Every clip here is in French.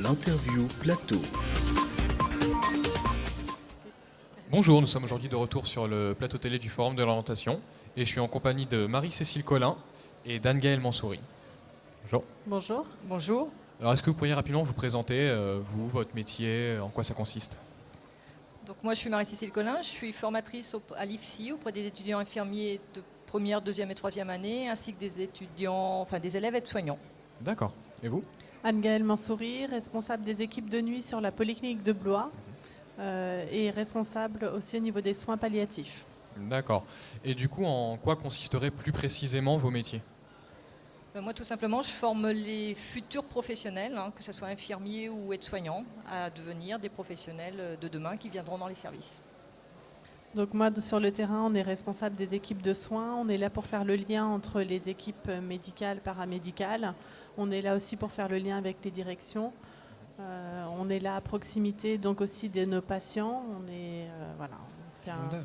L'interview plateau. Bonjour, nous sommes aujourd'hui de retour sur le plateau télé du Forum de l'orientation et je suis en compagnie de Marie-Cécile Collin et d'Anne-Gaëlle Mansouri. Bonjour. Bonjour. Bonjour. Alors est-ce que vous pourriez rapidement vous présenter, vous, votre métier, en quoi ça consiste? Donc moi je suis Marie-Cécile Collin, je suis formatrice à l'IFSI auprès des étudiants infirmiers de première, deuxième et troisième année ainsi que des étudiants, enfin des élèves aides-soignants. D'accord. Et vous? Anne-Gaëlle Mansouri, responsable des équipes de nuit sur la polyclinique de Blois et responsable aussi au niveau des soins palliatifs. D'accord. Et du coup, en quoi consisteraient plus précisément vos métiers? Moi tout simplement je forme les futurs professionnels, que ce soit infirmiers ou aides-soignants, à devenir des professionnels de demain qui viendront dans les services. Donc moi, sur le terrain, on est responsable des équipes de soins. On est là pour faire le lien entre les équipes médicales, paramédicales. On est là aussi pour faire le lien avec les directions. On est là à proximité donc aussi de nos patients. Voilà, on fait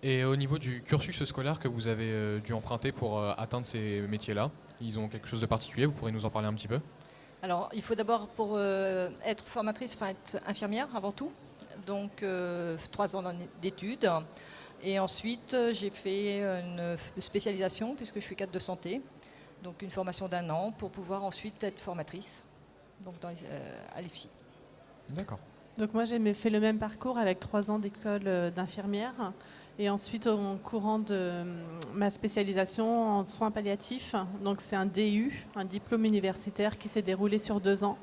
Et au niveau du cursus scolaire que vous avez dû emprunter pour atteindre ces métiers-là, ils ont quelque chose de particulier, vous pourrez nous en parler un petit peu? Alors il faut d'abord pour être formatrice, être infirmière avant tout. Donc 3 ans d'études. Et ensuite, j'ai fait une spécialisation puisque je suis cadre de santé. Donc une formation d'1 an pour pouvoir ensuite être formatrice donc à l'IFSI. D'accord. Donc moi, j'ai fait le même parcours avec 3 ans d'école d'infirmière. Et ensuite, au courant de ma spécialisation en soins palliatifs, donc c'est un DU, un diplôme universitaire qui s'est déroulé sur 2 ans.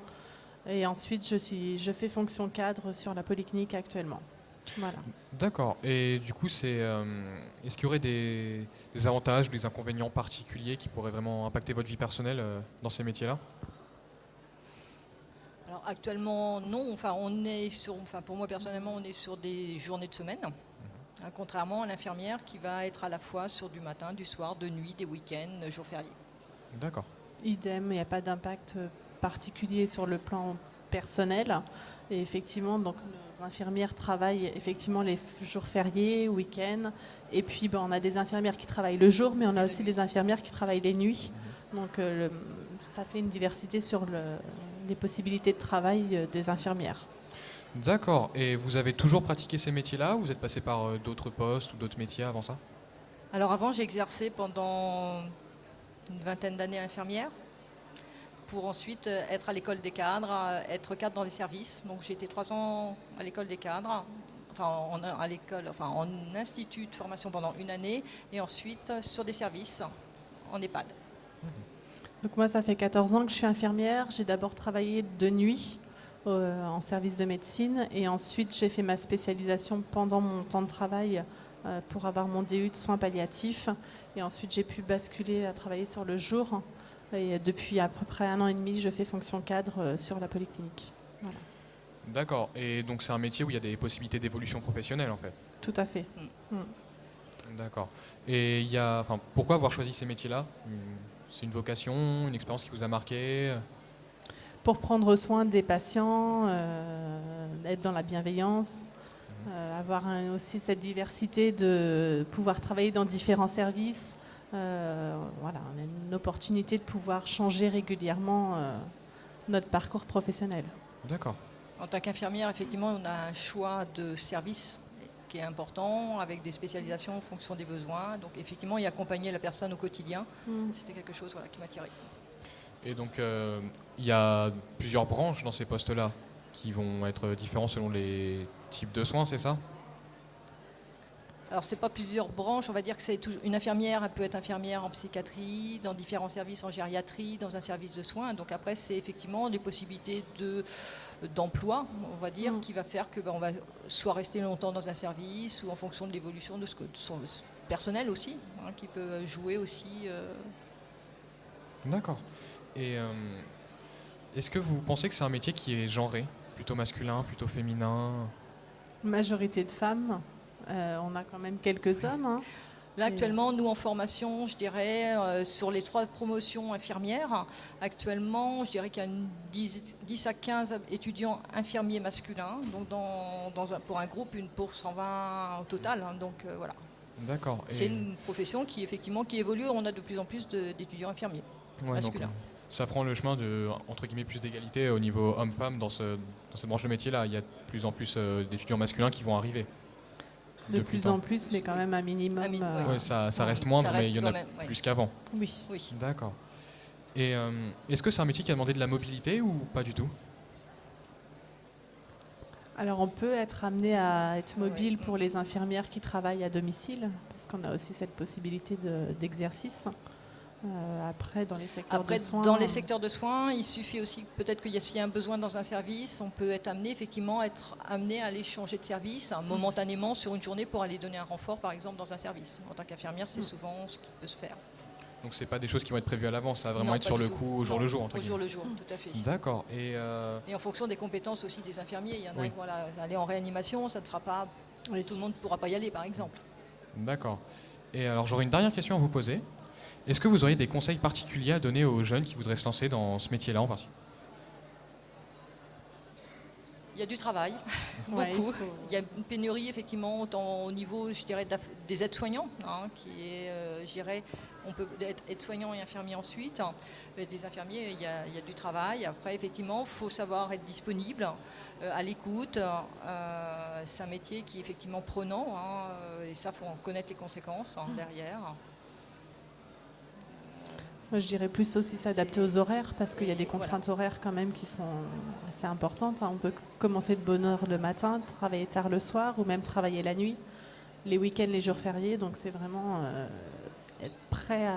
Et ensuite, je fais fonction cadre sur la polyclinique actuellement. Voilà. D'accord. Et du coup, est-ce qu'il y aurait des avantages ou des inconvénients particuliers qui pourraient vraiment impacter votre vie personnelle dans ces métiers-là? Alors actuellement, non. Pour moi personnellement, on est sur des journées de semaine. Contrairement à l'infirmière qui va être à la fois sur du matin, du soir, de nuit, des week-ends, jours fériés. D'accord. Idem, il n'y a pas d'impact particulier sur le plan personnel. Et effectivement, donc, nos infirmières travaillent effectivement les jours fériés, week-ends. Et puis, on a des infirmières qui travaillent le jour, mais on a aussi des infirmières qui travaillent les nuits. Donc, ça fait une diversité sur les possibilités de travail des infirmières. D'accord. Et vous avez toujours pratiqué ces métiers-là ou vous êtes passé par d'autres postes ou d'autres métiers avant ça? Alors avant, j'ai exercé pendant une vingtaine d'années infirmière pour ensuite être à l'école des cadres, être cadre dans les services. Donc j'ai été 3 ans à l'école des cadres, en institut de formation pendant 1 année et ensuite sur des services en EHPAD. Donc moi, ça fait 14 ans que je suis infirmière. J'ai d'abord travaillé de nuit en service de médecine et ensuite j'ai fait ma spécialisation pendant mon temps de travail pour avoir mon DU de soins palliatifs et ensuite j'ai pu basculer à travailler sur le jour et depuis à peu près 1 an et demi je fais fonction cadre sur la polyclinique. Voilà. D'accord. Et donc c'est un métier où il y a des possibilités d'évolution professionnelle en fait? Tout à fait. D'accord. Et pourquoi avoir choisi ces métiers-là? C'est une vocation, une expérience qui vous a marqué? Pour prendre soin des patients, être dans la bienveillance, avoir aussi cette diversité de pouvoir travailler dans différents services. Voilà, on a une opportunité de pouvoir changer régulièrement notre parcours professionnel. D'accord. En tant qu'infirmière, effectivement, on a un choix de service qui est important, avec des spécialisations en fonction des besoins. Donc effectivement, y accompagner la personne au quotidien, c'était quelque chose qui m'a attirée. Et donc, il y a plusieurs branches dans ces postes-là qui vont être différents selon les types de soins, c'est ça? Alors, ce n'est pas plusieurs branches, on va dire que c'est une infirmière, elle peut être infirmière en psychiatrie, dans différents services en gériatrie, dans un service de soins. Donc après, c'est effectivement des possibilités d'emploi, on va dire, qui va faire que on va soit rester longtemps dans un service ou en fonction de l'évolution de son personnel aussi, qui peut jouer aussi. D'accord. Et est-ce que vous pensez que c'est un métier qui est genré, plutôt masculin, plutôt féminin? Majorité de femmes. On a quand même quelques hommes. Là, actuellement, nous, en formation, je dirais, sur les 3 promotions infirmières, actuellement, je dirais qu'il y a 10 à 15 étudiants infirmiers masculins, donc pour un groupe, pour 120 au total. Hein, donc voilà. D'accord. C'est une profession qui, effectivement, qui évolue. On a de plus en plus d'étudiants infirmiers Ouais, donc, masculins. ça prend le chemin de, entre guillemets, plus d'égalité au niveau homme-femme dans cette branche de métier-là. Il y a de plus en plus d'étudiants masculins qui vont arriver. De plus en plus, mais quand même un minimum. Ouais, ça reste moindre, mais il y en a plus qu'avant. Oui. Oui. D'accord. Et est-ce que c'est un métier qui a demandé de la mobilité ou pas du tout? Alors on peut être amené à être mobile Ouais. pour les infirmières qui travaillent à domicile, parce qu'on a aussi cette possibilité d'exercice. Après, dans les secteurs Après, de soins. dans les secteurs de soins, il suffit aussi, peut-être qu'il y a un besoin dans un service, on peut être amené, effectivement, être amené à aller changer de service momentanément sur une journée pour aller donner un renfort, par exemple, dans un service. En tant qu'infirmière, c'est souvent ce qui peut se faire. Donc c'est pas des choses qui vont être prévues à l'avance, ça va vraiment Non, être pas sur du le tout. coup, au jour Non, le jour, entre Au jour guillemets. le jour, tout à fait. D'accord. Et en fonction des compétences aussi des infirmiers, il y en a, Oui. voilà, aller en réanimation, ça ne sera pas, Oui. tout le monde ne pourra pas y aller, par exemple. D'accord. Et alors j'aurais une dernière question à vous poser. Est-ce que vous auriez des conseils particuliers à donner aux jeunes qui voudraient se lancer dans ce métier-là en particulier? Il y a du travail, Ouais, beaucoup. il faut- Il y a une pénurie, effectivement, autant au niveau, je dirais, des aides-soignants, hein, qui est, je dirais, on peut être aide-soignant et infirmier ensuite. Mais des infirmiers, il y a du travail. Après, effectivement, il faut savoir être disponible, à l'écoute. C'est un métier qui est effectivement prenant, hein, et ça, il faut en connaître les conséquences derrière. Moi, je dirais plus aussi s'adapter aux horaires, parce qu'il y a des Voilà. contraintes horaires quand même qui sont assez importantes. Hein. On peut commencer de bonne heure le matin, travailler tard le soir, ou même travailler la nuit, les week-ends, les jours fériés. Donc c'est vraiment être prêt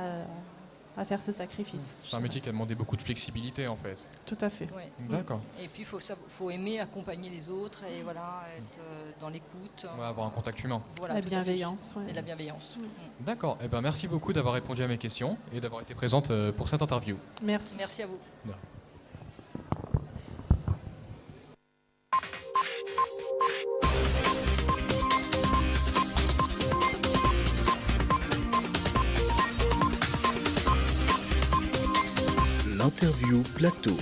à faire ce sacrifice. C'est un métier qui a demandé beaucoup de flexibilité en fait. Tout à fait. Ouais. D'accord. Et puis, il faut aimer accompagner les autres et voilà, être dans l'écoute. On va avoir un contact humain. Voilà, La tout à fait. bienveillance. Ouais. Et la bienveillance. D'accord. Eh ben, merci beaucoup d'avoir répondu à mes questions et d'avoir été présente pour cette interview. Merci. Merci à vous. L'interview plateau.